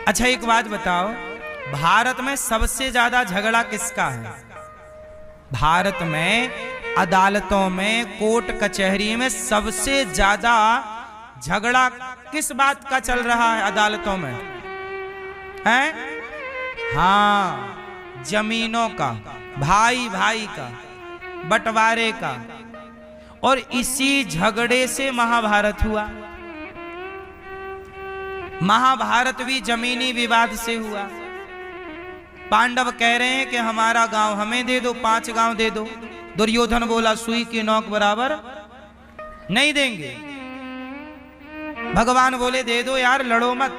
अच्छा एक बात बताओ, भारत में सबसे ज्यादा झगड़ा किसका है? भारत में अदालतों में, कोर्ट कचहरी में सबसे ज्यादा झगड़ा किस बात का चल रहा है अदालतों में? हैं? हाँ, जमीनों का, भाई भाई का, बंटवारे का। और इसी झगड़े से महाभारत हुआ। महाभारत भी जमीनी विवाद से हुआ। पांडव कह रहे हैं कि हमारा गांव हमें दे दो, 5 गांव दे दो। दुर्योधन बोला सुई की नोक बराबर नहीं देंगे। भगवान बोले दे दो यार, लड़ो मत,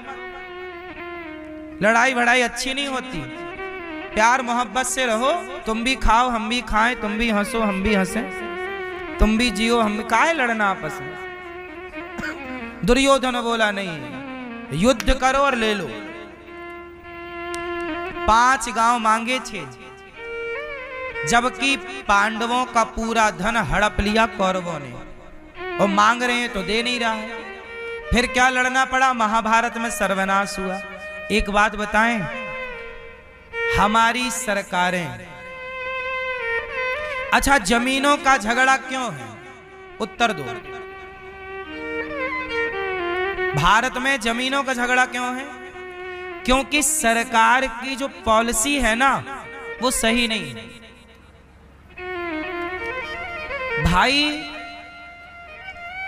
लड़ाई भड़ाई अच्छी नहीं होती, प्यार मोहब्बत से रहो, तुम भी खाओ हम भी खाएं, तुम भी हंसो हम भी हंसें, तुम भी जियो हम भी, काहे लड़ना आपस में। दुर्योधन बोला नहीं, युद्ध करो और ले लो। 5 गांव मांगे 6, जबकि पांडवों का पूरा धन हड़प लिया कौरवों ने, और मांग रहे हैं तो दे नहीं रहा है। फिर क्या लड़ना पड़ा? महाभारत में सर्वनाश हुआ। एक बात बताएं, हमारी सरकारें, अच्छा जमीनों का झगड़ा क्यों है? उत्तर दो। भारत में जमीनों का झगड़ा क्यों है? क्योंकि सरकार की जो पॉलिसी है ना, वो सही नहीं है। भाई,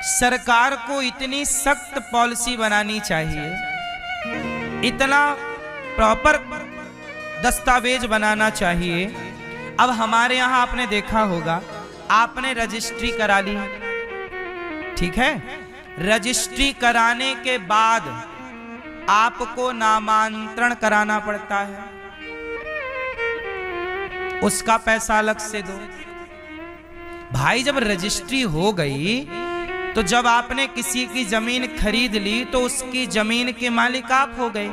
सरकार को इतनी सख्त पॉलिसी बनानी चाहिए, इतना प्रॉपर दस्तावेज बनाना चाहिए। अब हमारे यहां आपने देखा होगा, आपने रजिस्ट्री करा ली, ठीक है, रजिस्ट्री कराने के बाद आपको नामांतरण कराना पड़ता है, उसका पैसा अलग से दो। भाई जब रजिस्ट्री हो गई, तो जब आपने किसी की जमीन खरीद ली तो उसकी जमीन के मालिक आप हो गए,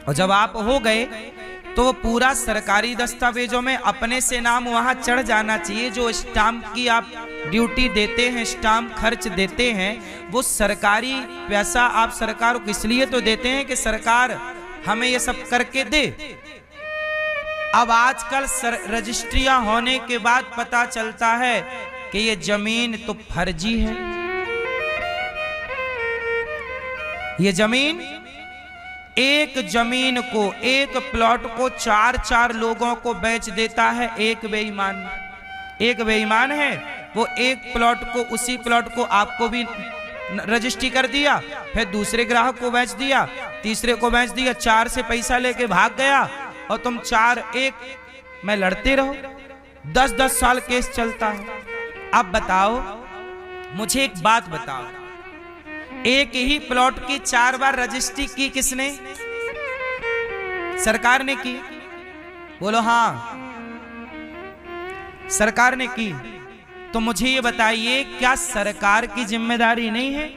और जब आप हो गए तो वो पूरा सरकारी दस्तावेजों में अपने से नाम वहां चढ़ जाना चाहिए। जो स्टाम्प की आप ड्यूटी देते हैं, स्टाम्प खर्च देते हैं, वो सरकारी पैसा आप सरकार को इसलिए तो देते हैं कि सरकार हमें ये सब करके दे। अब आजकल रजिस्ट्रियां होने के बाद पता चलता है कि ये जमीन तो फर्जी है। ये जमीन, एक जमीन को, एक प्लॉट को 4-4 लोगों को बेच देता है एक बेईमान। एक बेईमान है, वो एक प्लॉट को, उसी प्लॉट को आपको भी रजिस्ट्री कर दिया, फिर दूसरे ग्राहक को बेच दिया, तीसरे को बेच दिया, 4 से पैसा लेके भाग गया, और तुम 4-1 में लड़ते रहो। 10-10 साल केस चलता है। अब बताओ, मुझे एक बात बताओ, एक ही प्लॉट की 4 बार रजिस्ट्री की किसने? सरकार ने की। बोलो हाँ, सरकार ने की। तो मुझे ये बताइए, क्या सरकार की जिम्मेदारी नहीं है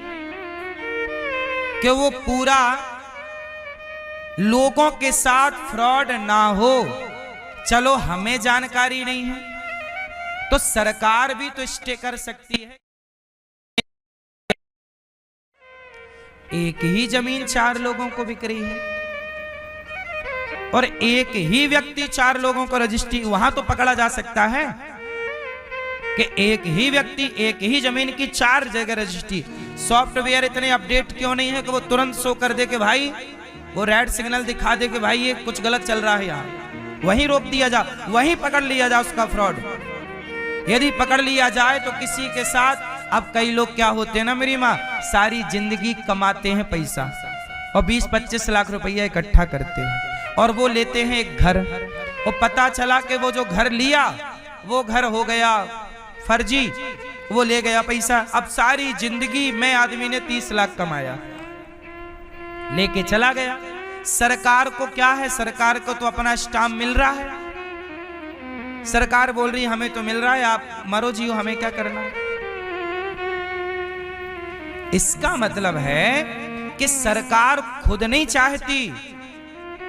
कि वो पूरा लोगों के साथ फ्रॉड ना हो? चलो हमें जानकारी नहीं है, तो सरकार भी तो स्टे कर सकती है। एक ही जमीन 4 लोगों को बिक रही है, और एक ही व्यक्ति 4 लोगों को रजिस्ट्री, वहां तो पकड़ा जा सकता है कि एक ही व्यक्ति एक ही जमीन की 4 जगह रजिस्ट्री। सॉफ्टवेयर इतने अपडेट क्यों नहीं है कि वो तुरंत शो कर दे कि भाई, वो रेड सिग्नल दिखा दे कि भाई ये कुछ गलत चल रहा है यहाँ, वहीं रोक दिया जा, वहीं पकड़ लिया जा उसका फ्रॉड। यदि पकड़ लिया जाए तो किसी के साथ, अब कई लोग क्या होते हैं ना मेरी माँ, सारी जिंदगी कमाते हैं पैसा और 20-25 लाख रुपया इकट्ठा करते हैं, और वो लेते हैं एक घर, और पता चला कि वो जो घर लिया वो घर हो गया फर्जी, वो ले गया पैसा। अब सारी जिंदगी में आदमी ने 30 लाख कमाया, लेके चला गया। सरकार को क्या है? सरकार को तो अपना स्टाम्प मिल रहा है। सरकार बोल रही है हमें तो मिल रहा है, आप मरो जियो, हमें क्या करना। इसका मतलब है कि सरकार खुद नहीं चाहती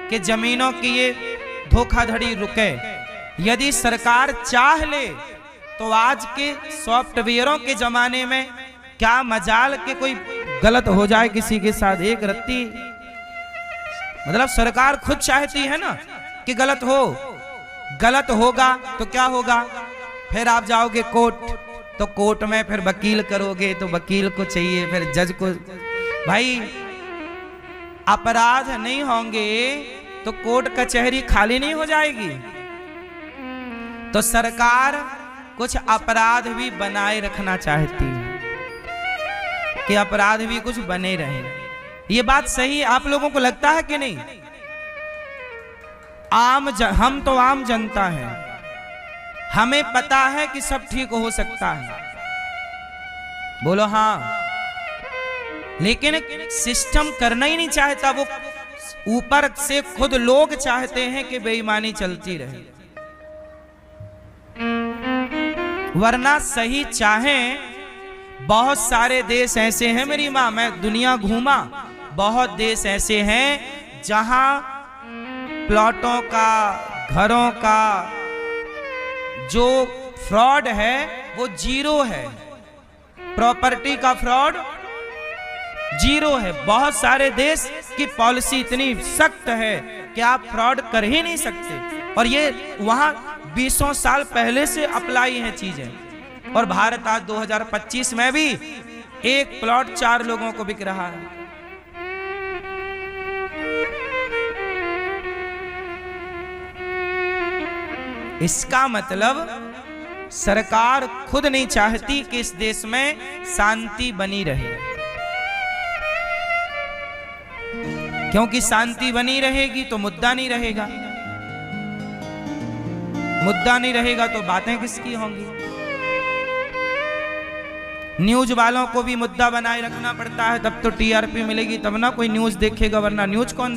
कि जमीनों की ये धोखाधड़ी रुके। यदि सरकार चाह ले तो आज के सॉफ्टवेयरों के जमाने में क्या मजाल के कोई गलत हो जाए किसी के साथ, एक रत्ती मतलब सरकार खुद चाहती है ना कि गलत हो, गलत होगा तो क्या होगा, फिर आप जाओगे कोर्ट, तो कोर्ट में फिर वकील करोगे तो वकील को चाहिए, फिर जज को। भाई अपराध नहीं होंगे तो कोर्ट कचहरी खाली नहीं हो जाएगी। तो सरकार कुछ अपराध भी बनाए रखना चाहती है कि अपराध भी कुछ बने रहे। ये बात सही आप लोगों को लगता है कि नहीं? हम तो आम जनता हैं, हमें पता है कि सब ठीक हो सकता है, बोलो हाँ, लेकिन सिस्टम करना ही नहीं चाहता। वो ऊपर से खुद लोग चाहते हैं कि बेईमानी चलती रहे, वरना सही चाहें। बहुत सारे देश ऐसे हैं मेरी माँ, मैं दुनिया घूमा, बहुत देश ऐसे हैं जहां प्लॉटों का, घरों का जो फ्रॉड है वो जीरो है, प्रॉपर्टी का फ्रॉड जीरो है। बहुत सारे देश की पॉलिसी इतनी सख्त है कि आप फ्रॉड कर ही नहीं सकते, और ये वहां 20 साल पहले से अप्लाई हैं चीजें। और भारत आज 2025 में भी एक प्लॉट 4 लोगों को बिक रहा है। इसका मतलब सरकार खुद नहीं चाहती कि इस देश में शांति बनी रहे, क्योंकि शांति बनी रहेगी तो मुद्दा नहीं रहेगा, मुद्दा नहीं रहेगा तो बातें किसकी होंगी। न्यूज वालों को भी मुद्दा बनाए रखना पड़ता है, तब तो टीआरपी मिलेगी, तब ना कोई न्यूज देखेगा, वरना न्यूज कौन